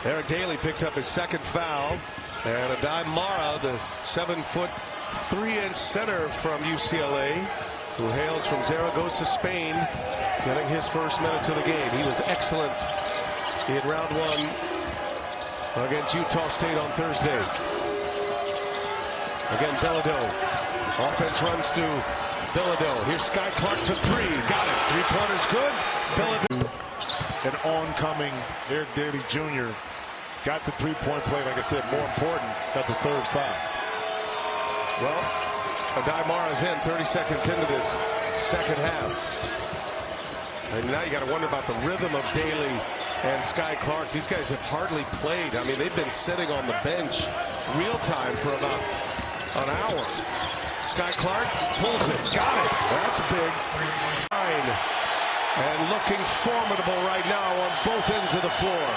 Eric Daly picked up his second foul. And Adai Mara, the 7-foot, 3-inch center from UCLA, who hails from Zaragoza, Spain, getting his first minutes of the game. He was excellent in round one against Utah State on Thursday. Again, Bilodeau. Offense runs through Bilodeau. Here's Skyy Clark for three. Got it. Three-pointers good. Bilodeau. An oncoming Eric Daly Jr. got the three-point play. Like I said, more important, got the third foul. Well, Adai Mara's in 30 seconds into this second half. And now you got to wonder about the rhythm of Daly and Skyy Clark. These guys have hardly played. I mean, they've been sitting on the bench real time for about an hour. Skyy Clark pulls it. Got it. That's big. And looking formidable right now on both ends of the floor.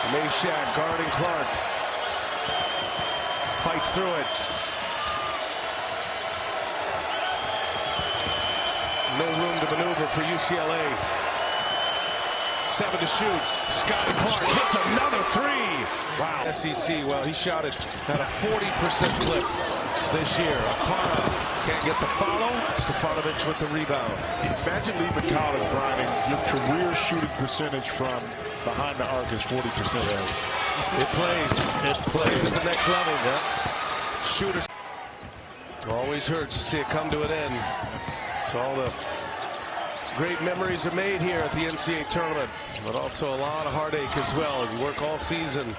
Meshack guarding Clark. Fights through it. No room to maneuver for UCLA. 7 to shoot. Skyy Clark hits another three. Wow. SEC, well, he shot it at a 40% clip this year. Akara can't get the follow. Stefanovic with the rebound. Imagine leaving college, Brian, and your career shooting percentage from behind the arc is 40%. It plays at the next level. Yeah. Shooters. Always hurts to see it come to an end. So all the great memories are made here at the NCAA tournament, but also a lot of heartache as well. You work all season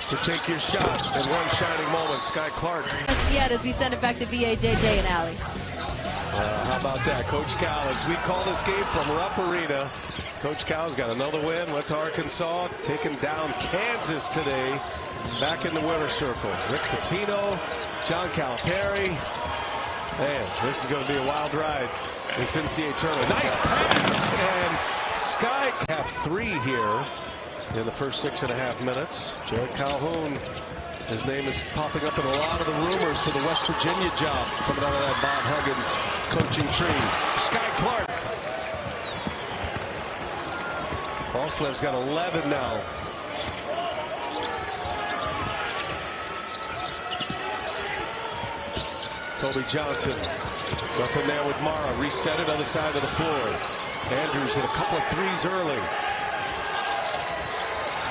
to take your shot in one shining moment. Skyy Clark. Yet as we send it back to BAJJ and Allie. How about that, Coach Cal? As we call this game from Rupp Arena, Coach Cal's got another win. Went to Arkansas, taking down Kansas today. Back in the winner's circle. Rick Pitino, John Calipari. Man, this is going to be a wild ride. This NCAA tournament. Nice pass, and Skyy have three here in the first 6.5 minutes. Jared Calhoun, his name is popping up in a lot of the rumors for the West Virginia job coming out of that Bob Huggins coaching tree. Skyy Clark. Falslev's got 11 now. Kobe Johnson. Nothing there with Mara. Reset it other side of the floor. Andrews hit a couple of threes early.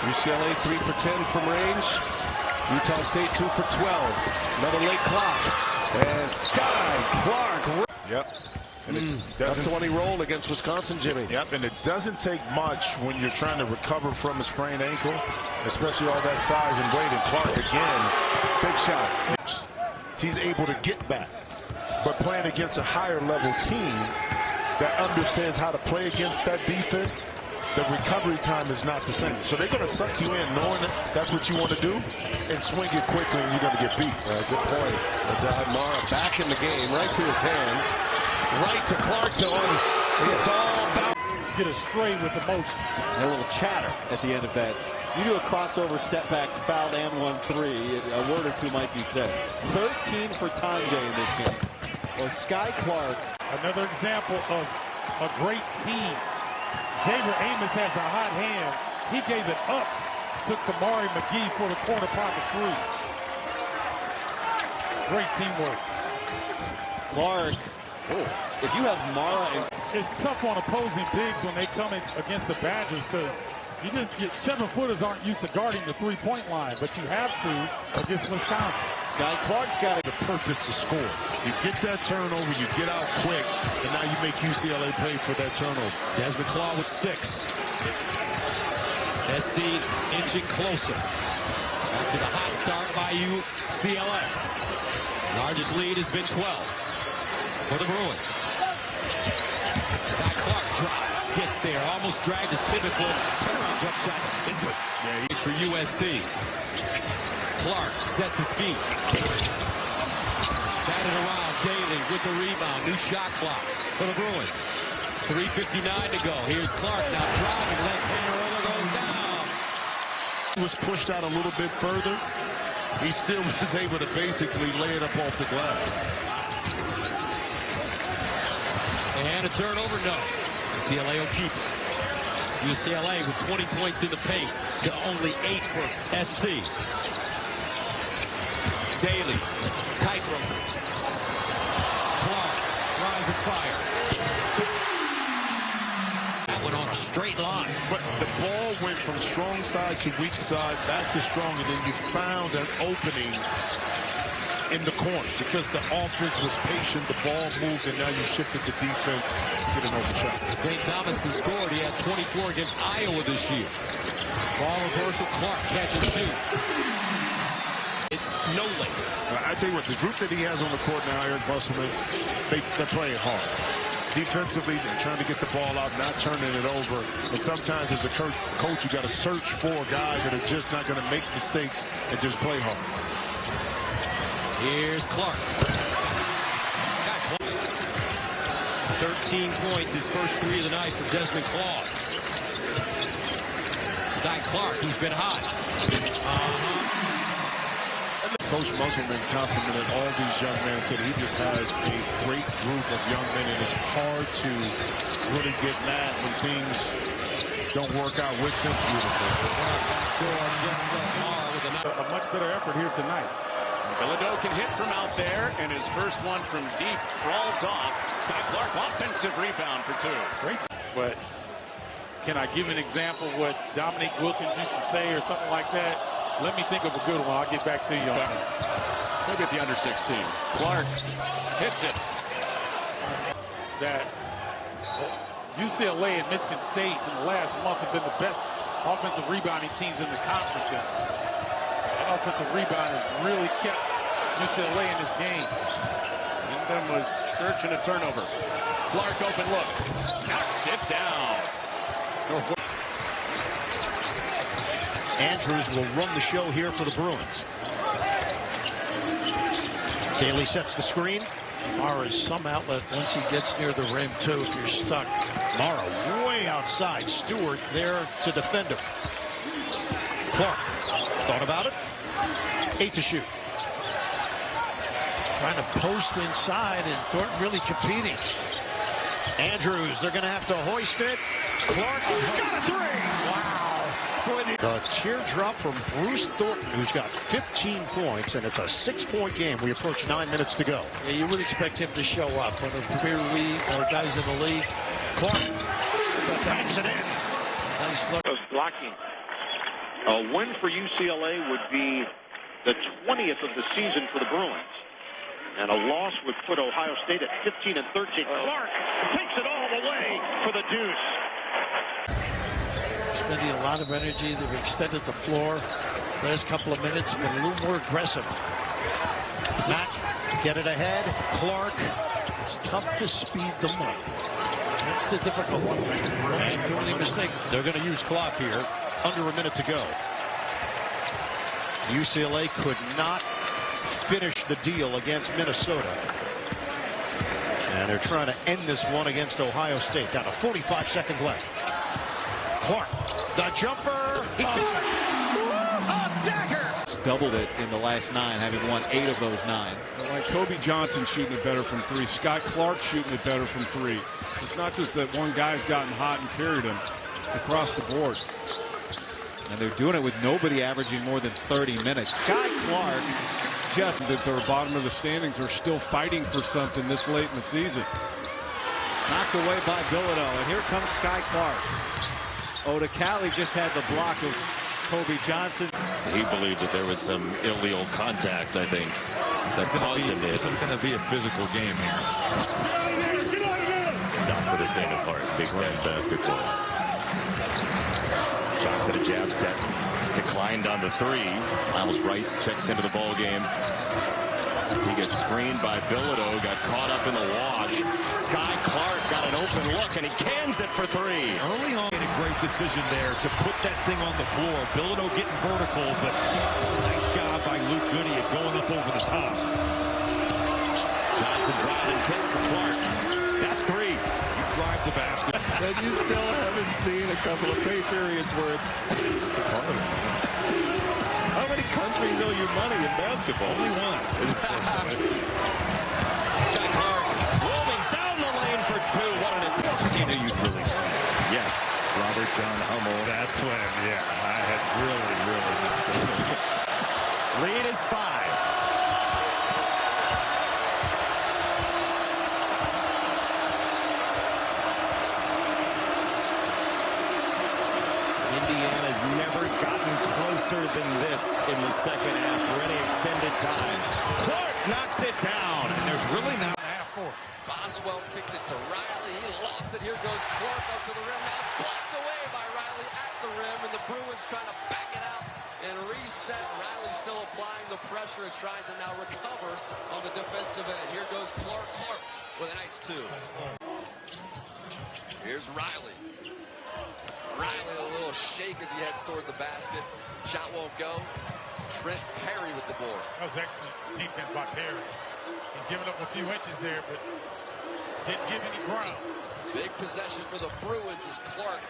UCLA 3 for 10 from range. Utah State 2 for 12. Another late clock. And Skyy Clark. Yep. And that's the one he rolled against Wisconsin, Jimmy. Yep, and it doesn't take much when you're trying to recover from a sprained ankle, especially all that size and weight. And Clark again, big shot. He's able to get back, but playing against a higher level team that understands how to play against that defense, the recovery time is not the same. So they're going to suck you in knowing that that's what you want to do and swing it quickly, and you're going to get beat. Good point. Adai Mara back in the game, right through his hands. Right to Clark, though. It's all about get astray with the motion. And a little chatter at the end of that. You do a crossover, step back, fouled, and 1-3. A word or two might be said. 13 for Tanje in this game. Or Skyy Clark. Another example of a great team. Xavier Amos has a hot hand. He gave it up to Kamari McGee for the corner pocket three. Great teamwork. Clark. If you have Mara and it's tough on opposing bigs when they come in against the Badgers because you just get 7-footers aren't used to guarding the three-point line, but you have to against Wisconsin. Skyy Clark's got it. The purpose to score. You get that turnover, you get out quick, and now you make UCLA pay for that turnover. Desmond Claw with 6. SC inching closer after the hot start by UCLA. Largest lead has been 12 for the Bruins. Skyy Clark drives, gets there, almost dragged his pivot foot. Turnaround jump shot is good. Yeah, he's for USC. Clark sets his feet. Batted around, Daly with the rebound. New shot clock for the Bruins. 3:59 to go. Here's Clark now driving, left-hander roller goes down. He was pushed out a little bit further. He still was able to basically lay it up off the glass. And a turnover, no. UCLA will keep it. UCLA with 20 points in the paint to only 8 for SC. Daly, tightrope. Clark, rise and fire. That went on a straight line. But the ball went from strong side to weak side, back to strong, and then you found an opening in the corner because the offense was patient, the ball moved, and now you shifted the defense to get an open shot. St. Thomas has scored. He had 24 against Iowa this year. Ball reversal, Clark catch and shoot. It's no late. I tell you what, the group that he has on the court now, Eric Musselman, they're playing hard. Defensively, they're trying to get the ball out, not turning it over. And sometimes as a coach, you got to search for guys that are just not going to make mistakes and just play hard. Here's Clark. Got close. 13 points, his first 3 of the night for Desmond Claude. Skyy Clark, he's been hot. Coach Musselman complimented all these young men and said he just has a great group of young men, and it's hard to really get mad when things don't work out with them. Beautiful. A much better effort here tonight. Bilodeau can hit from out there, and his first one from deep crawls off. Skyy Clark, offensive rebound for 2. Great. But can I give an example of what Dominique Wilkins used to say or something like that? Let me think of a good one. I'll get back to you on that. Maybe at the under 16. Clark hits it. That UCLA and Michigan State in the last month have been the best offensive rebounding teams in the conference. And offensive rebound has really kept UCLA in this game. Wyndham was searching a turnover. Clark open look. Knocks it down. Andrews will run the show here for the Bruins. Daly sets the screen. Mara's some outlet once he gets near the rim, too, if you're stuck. Mara way outside. Stewart there to defend him. Clark thought about it. 8 to shoot. Trying to post inside, and Thornton really competing. Andrews, they're going to have to hoist it. Clark got a 3. Wow. The teardrop from Bruce Thornton, who's got 15 points, and it's a 6-point game. We approach 9 minutes to go. Yeah, you would expect him to show up when the Premier League or guys in the league. Clark bangs it in. Nice look. Blocking. A win for UCLA would be the 20th of the season for the Bruins. And a loss would put Ohio State at 15 and 13. Clark takes it all the way for the deuce. Spending a lot of energy. They've extended the floor. Last couple of minutes, been a little more aggressive. Matt, get it ahead. Clark, it's tough to speed them up. That's the difficult one. And too many mistakes. They're going to use clock here. Under a minute to go. UCLA could not finish the deal against Minnesota. And they're trying to end this one against Ohio State. Down to 45 seconds left. Clark, the jumper. He's got it. A dagger. Doubled it in the last 9, having won 8 of those 9. Like Kobe Johnson shooting it better from 3. Skyy Clark shooting it better from 3. It's not just that one guy's gotten hot and carried him. It's across the board. And they're doing it with nobody averaging more than 30 minutes. Skyy Clark Just that they're bottom of the standings are still fighting for something this late in the season. Knocked away by Bilodeau, and here comes Skyy Clark. Odekale just had the block of Kobe Johnson. He believed that there was some illegal contact, I think, that caused him to hit. This is going to be a physical game here. Not for the faint of heart. Big Ten basketball. Johnson a jab step. Declined on the 3. Miles Rice checks into the ball game. He gets screened by Bilodeau, got caught up in the wash. Skyy Clark got an open look, and he cans it for 3. Early on, a great decision there to put that thing on the floor. Bilodeau getting vertical, but nice job by Luke Goody at going up over the top. Johnson driving kick for Clark. That's 3. You drive the basket. But you still haven't seen a couple of pay periods where it's a part of it. How many countries owe you money in basketball? Only one. Skyy Clark rolling down the lane for 2. What an attempt. He knew you'd really score. Yes. Robert John Hummel. That's when, yeah, I had really missed it. Lead is 5. Indiana's never gotten closer than this in the second half for any extended time. Clark knocks it down, and there's really not half court. Boswell kicked it to Riley. He lost it. Here goes Clark up to the rim. Now blocked away by Riley at the rim, and the Bruins trying to back it out and reset. Riley still applying the pressure and trying to now recover on the defensive end. Here goes Clark. Clark with a nice 2. Here's Riley. Riley a little shake as he heads toward the basket. Shot won't go. Trent Perry with the board. That was excellent defense by Perry. He's giving up a few inches there, but didn't give any ground. Big possession for the Bruins as Clark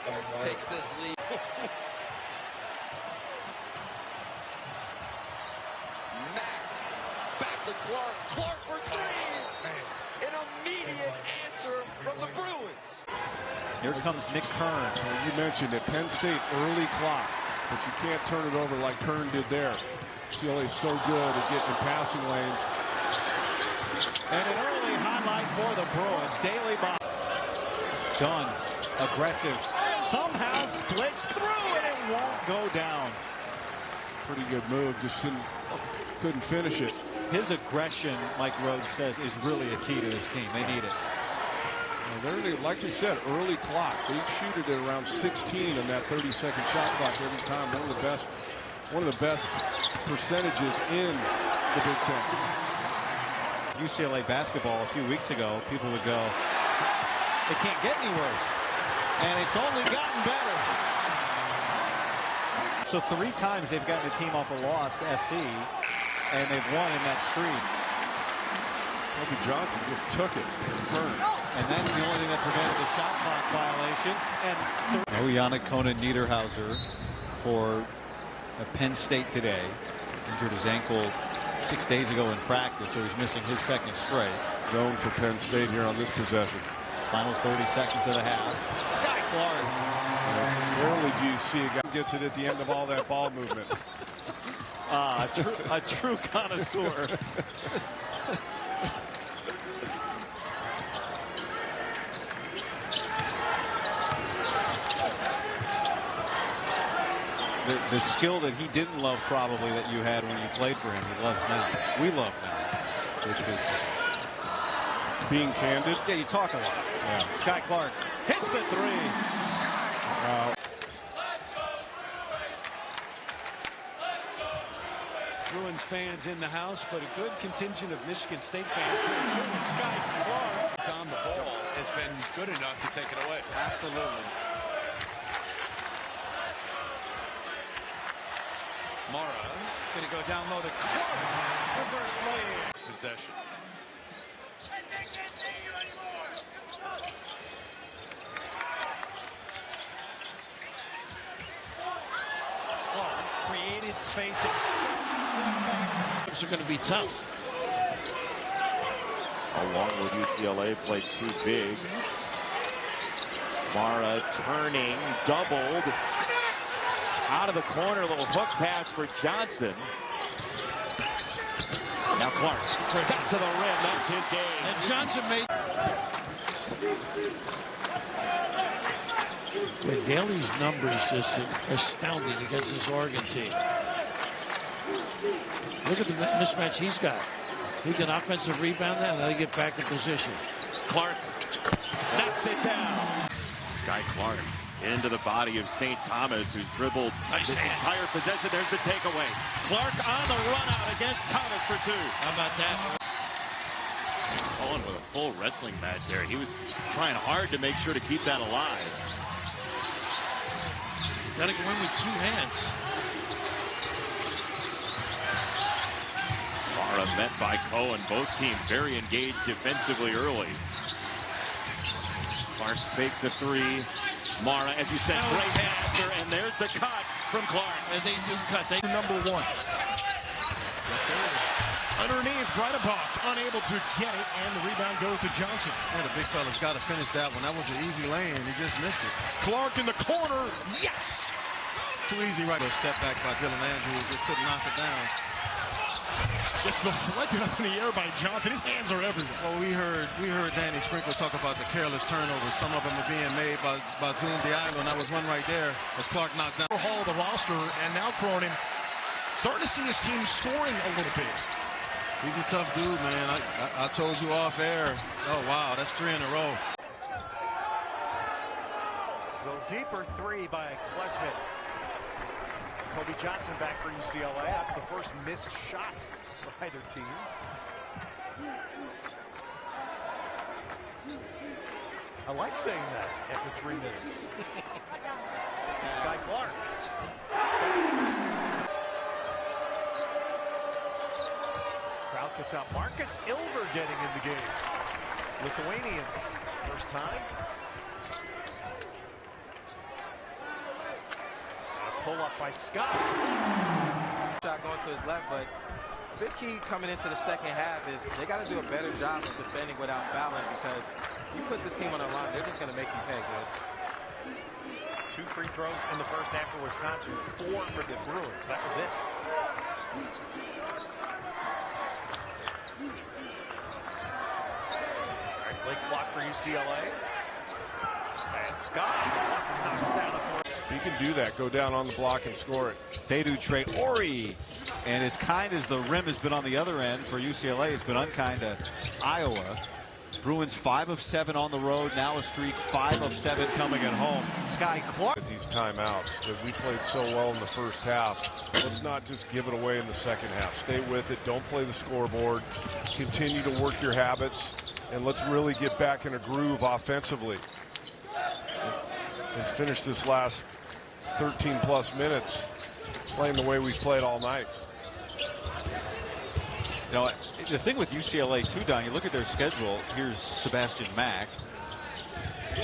takes this lead. Mack back to Clark. Clark for 3. An immediate answer from the Bruins. Here comes Nick Kern. Well, you mentioned it, Penn State early clock, but you can't turn it over like Kern did there. UCLA is so good at getting in passing lanes. And an early highlight for the Bruins. Daly by Dunn, aggressive, somehow splits through and it won't go down. Pretty good move, just couldn't finish it. His aggression, Mike Rhodes says, is really a key to this team. They need it. They're, like you said, early clock. They shoot it at around 16 in that 30-second shot clock every time. One of the best percentages in the Big Ten. UCLA basketball a few weeks ago, people would go, it can't get any worse. And it's only gotten better. So 3 times they've gotten a team off a loss to SC, and they've won in that streak. Kobe Johnson just took it. And that's the only thing that prevented the shot clock violation. And Yannick Conan Niederhauser for Penn State today. Injured his ankle 6 days ago in practice, so he's missing his 2nd straight. Zone for Penn State here on this possession. Final 30 seconds of the half. Skyy Clark. Rarely do you see a guy gets it at the end of all that ball movement. A true connoisseur. The skill that he didn't love probably that you had when you played for him, he loves now. We love now, which is being candid. Yeah, you talk a lot. Yeah. Skyy Clark hits the 3. Bruins fans in the house, but a good contingent of Michigan State fans here too. And Skyy Clark is on the ball, has been good enough to take it away. Absolutely. Mara going to go down low to Clark. Reverse lay. Possession. Clark created space. Are going to be tough. Along with UCLA, played 2 bigs. Mara turning, doubled. Out of the corner, little hook pass for Johnson. Now Clark back to the rim. That's his game. And Johnson made. But Daly's numbers just astounding against this Oregon team. Look at the mismatch he's got. He can offensive rebound that, and they get back in position. Clark knocks it down. Skyy Clark into the body of St. Thomas, who's dribbled this entire possession. There's the takeaway. Clark on the run out against Thomas for 2. How about that? Cohen with a full wrestling match there. He was trying hard to make sure to keep that alive. Got to go in with 2 hands. Mara met by Cohen. Both teams very engaged defensively early. Clark faked the 3. Mara, as you said, great passer, and there's the cut from Clark. And they do cut. They number 1. Yes, sir. Underneath, Breitenbach unable to get it, and the rebound goes to Johnson. Yeah, the big fella's got to finish that one. That was an easy lane. He just missed it. Clark in the corner. Yes! Too easy right. A step back by Dylan Andrews. Just couldn't knock it down. It's deflected up in the air by Johnson. His hands are everywhere. Well, we heard Danny Sprinkle talk about the careless turnovers. Some of them are being made by Zoom Diallo, and that was one right there as Clark knocked down. Overhaul the roster, and now Cronin starting to see his team scoring a little bit. He's a tough dude, man. I told you off air. Oh, wow, that's 3 in a row. Go deeper three by Klesmit. Kobe Johnson back for UCLA. That's the first missed shot for either team. I like saying that after 3 minutes. Skyy Clark. Crowd gets out. Marcus Ilver getting in the game. Lithuanian. First time. Pull up by Skyy. Shot going to his left, but the big key coming into the second half is they got to do a better job of defending without fouling, because you put this team on the line, they're just going to make you pay good. 2 free throws in the first half for Wisconsin, 4 for the Bruins. That was it. All right, late clock for UCLA. And Skyy knocks down a 4. He can do that. Go down on the block and score it. Seydou Traore. And as kind as the rim has been on the other end for UCLA, it's been unkind to Iowa. Bruins 5 of 7 on the road. Now a streak 5 of 7 coming at home. Skyy Clark. At these timeouts that we played so well in the first half. Let's not just give it away in the second half. Stay with it. Don't play the scoreboard. Continue to work your habits. And let's really get back in a groove offensively. And finish this last 13+ minutes playing the way we've played all night. You know, the thing with UCLA too, Don, you look at their schedule. Here's Sebastian Mack.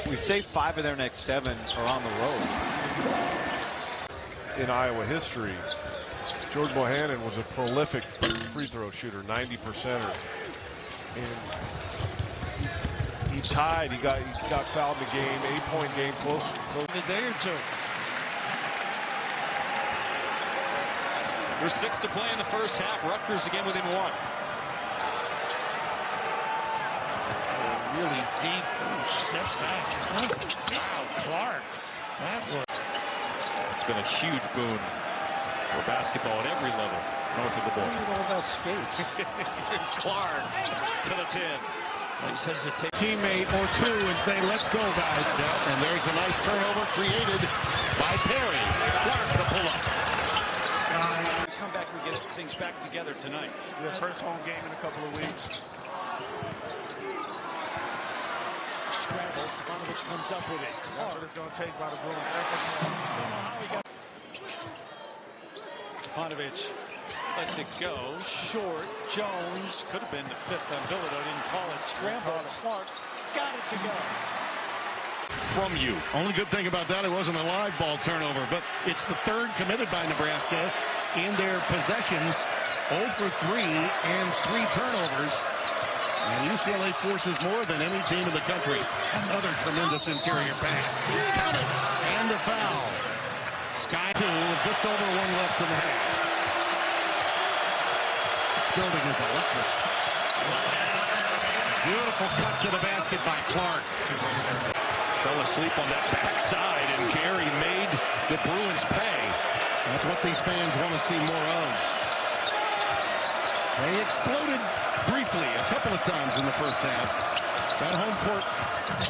We say 5 of their next 7 are on the road. In Iowa history, George Bohannon was a prolific free throw shooter, 90%er. And he tied. He got fouled in the game. 8-point game, close a day or two. There's 6 to play in the first half. Rutgers again within 1. Really deep. Steps back. Wow, Clark. That worked. It's been a huge boon for basketball at every level north of the ball. What do you know about skates? Here's Clark to the 10. Let's hesitate. Teammate or two and say, let's go, guys. Yeah, and there's a nice turnover created by Perry. Clark the pull-up. Come back and get things back together tonight. Their first home game in a couple of weeks. Scrambles. Stefanovic comes up with it. That's what it's going to take by the Bruins. Stefanovic lets it go. Short. Jones could have been the 5th on Bilodeau. Didn't call it. Scramble. Clark got it to go. From you. Only good thing about that, it wasn't a live ball turnover, but it's the 3rd committed by Nebraska in their possessions. 0 for 3 and 3 turnovers. And UCLA forces more than any team in the country. Another tremendous interior pass. Count it. And a foul. Skyy 2 with just over 1 left in the half. This building is electric. Beautiful cut to the basket by Clark. Fell asleep on that backside, and Gary made the Bruins pay. That's what these fans want to see more of. They exploded briefly a couple of times in the first half. That home court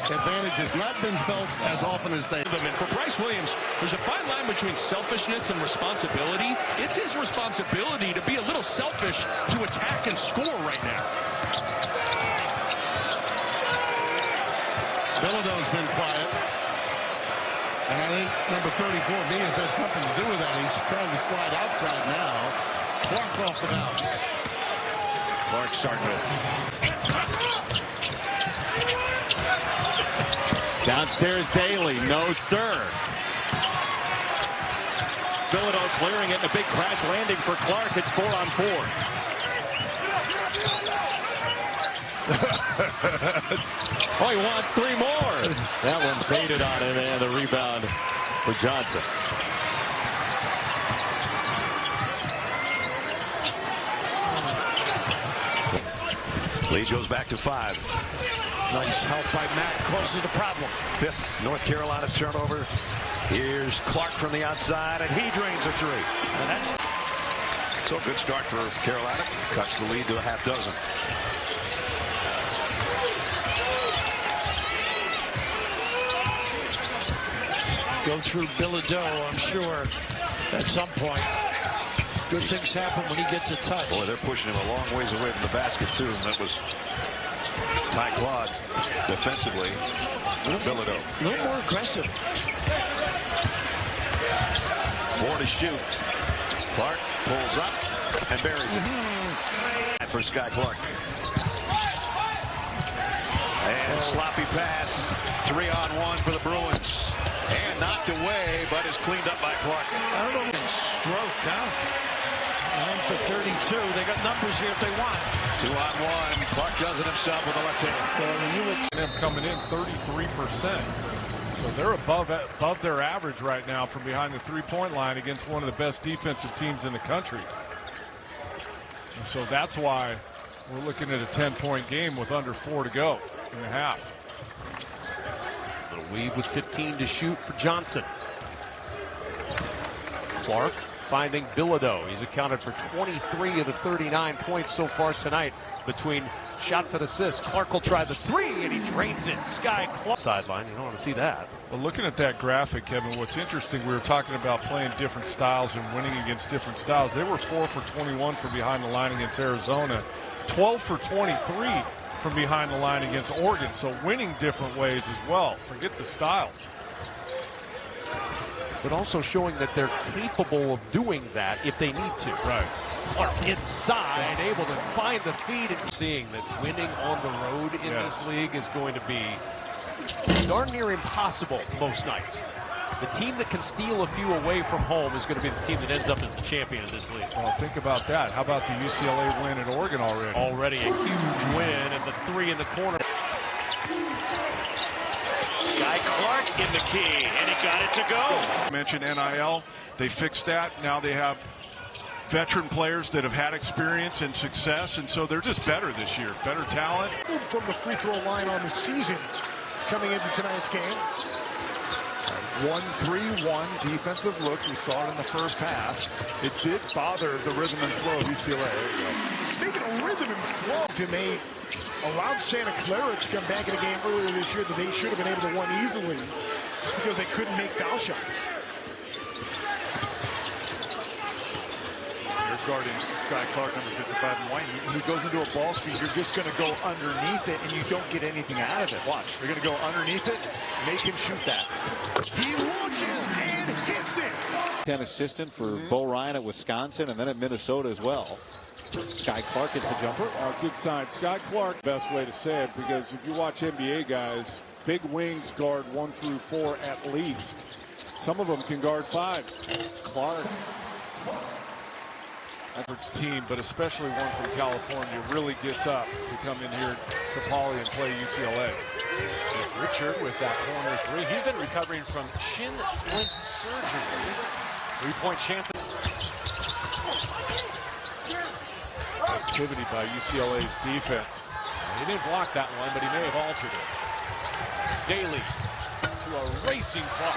advantage has not been felt as often as they. And for Bryce Williams, there's a fine line between selfishness and responsibility. It's his responsibility to be a little selfish to attack and score right now. Bilodeau's been quiet. And I think number 34, Mia's had something to do with that. He's trying to slide outside now. Clark off the bounce. Clark starting to. Downstairs Daly, no sir. Bilodeau clearing it, and a big crash landing for Clark. It's 4-on-4. Oh, he wants 3 more. That one faded on him, and the rebound for Johnson. Lead goes back to 5. Nice help by Mack, closes the problem. 5th North Carolina turnover. Here's Clark from the outside, and he drains a 3. And that's so a good start for Carolina. Cuts the lead to a half dozen. Go through Bilodeau, I'm sure, at some point. Good things happen when he gets a touch. Boy, they're pushing him a long ways away from the basket, too. And that was Ty Claude defensively. Bilodeau. A little more aggressive. 4 to shoot. Clark pulls up and buries it. For Skyy Clark. And sloppy pass. 3-on-1 for the Bruins. And knocked away, but is cleaned up by Clark. I don't know. Stroke, huh? And for 32, they got numbers here if they want. 2-on-1. Clark does it himself with the left hand. Well, you look at them coming in 33%. So they're above their average right now from behind the three-point line against one of the best defensive teams in the country. And so that's why we're looking at a 10-point game with under 4 to go in the half. Little weave with 15 to shoot for Johnson. Clark finding Bilodeau. He's accounted for 23 of the 39 points so far tonight between shots and assists. Clark will try the 3, and he drains it. Skyy Clark. Sideline, you don't want to see that. Well, looking at that graphic, Kevin, what's interesting, we were talking about playing different styles and winning against different styles. They were 4 for 21 from behind the line against Arizona, 12 for 23 from behind the line against Oregon. So winning different ways as well. Forget the styles. But also showing that they're capable of doing that if they need to. Right. Clark inside, able to find the feed, and seeing that winning on the road in this league is going to be darn near impossible most nights. The team that can steal a few away from home is going to be the team that ends up as the champion of this league. Well, think about that. How about the UCLA win at Oregon already? Already a huge win, and the 3 in the corner. Skyy Clark in the key, and he got it to go. Mentioned NIL. They fixed that. Now they have veteran players that have had experience and success, and so they're just better this year. Better talent. From the free throw line on the season coming into tonight's game. 1-3-1 defensive look. We saw it in the first half. It did bother the rhythm and flow of UCLA. Speaking of rhythm and flow, and they allowed Santa Clara to come back in a game earlier this year that they should have been able to win easily just because they couldn't make foul shots. You're guarding Skyy Clark, number 55 in white. He goes into a ball screen. You're just going to go underneath it, and you don't get anything out of it. Watch. You're going to go underneath it, make him shoot that. He launches and hits it. 10 assistant for Bo Ryan at Wisconsin and then at Minnesota as well. Skyy Clark gets the jumper. Good sign. Skyy Clark, best way to say it, because if you watch NBA guys, big wings guard 1 through 4 at least. Some of them can guard 5. Clark, average team, but especially one from California, really gets up to come in here to Poly and play UCLA. Richard with that corner 3. He's been recovering from shin splint surgery. 3-point chance. Activity by UCLA's defense. He didn't block that one, but he may have altered it. Daly to a racing Clark.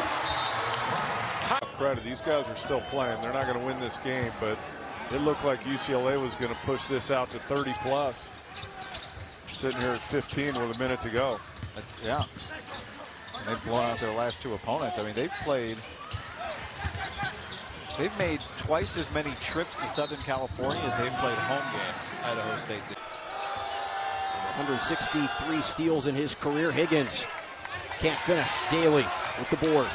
Credit, these guys are still playing. They're not going to win this game, but it looked like UCLA was going to push this out to 30 plus. Sitting here at 15 with a minute to go. Yeah. And they've blown out their last 2 opponents. I mean, they've made twice as many trips to Southern California as they've played home games. Idaho State did. 163 steals in his career. Higgins can't finish. Daly with the board.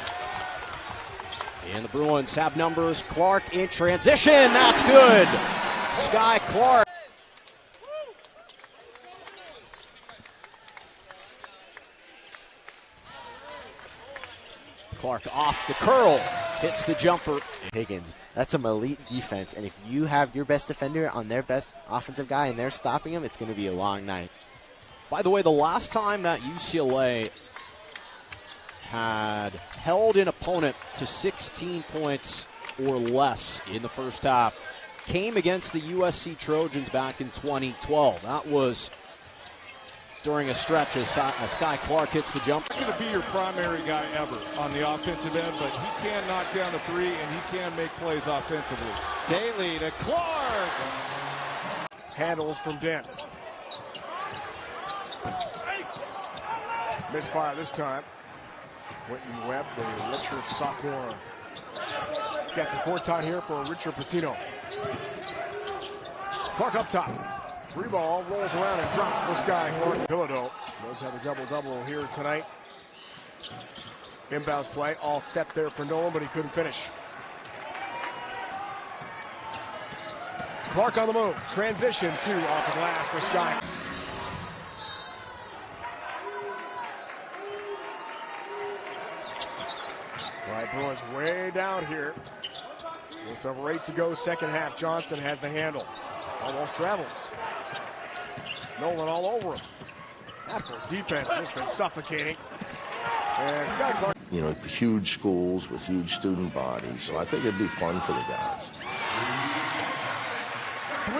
And the Bruins have numbers. Clark in transition. That's good. Skyy Clark. Clark off the curl. Hits the jumper. Higgins, that's some elite defense. And if you have your best defender on their best offensive guy and they're stopping him, it's going to be a long night. By the way, the last time that UCLA had held an opponent to 16 points or less in the first half came against the USC Trojans back in 2012. That was during a stretch as Skyy Clark hits the jump. He's going to be your primary guy ever on the offensive end, but he can knock down a three and he can make plays offensively. Daly to Clark. Handles from Dent. Misfire this time. Quentin Webb, the redshirt sophomore, gets a court time here for Richard Pitino. Clark up top. Three ball, rolls around and drops for Skyy Clark. Bilodeau does have a double-double here tonight. Inbounds play, all set there for Nolan, but he couldn't finish. Clark on the move. Transition, 2 off the glass for Skyy. Right, Bruins way down here. With over 8 to go, second half. Johnson has the handle. Almost travels. Nolan all over him. After defense has been suffocating. And Skyy Clark. You know, huge schools with huge student bodies, so I think it'd be fun for the guys.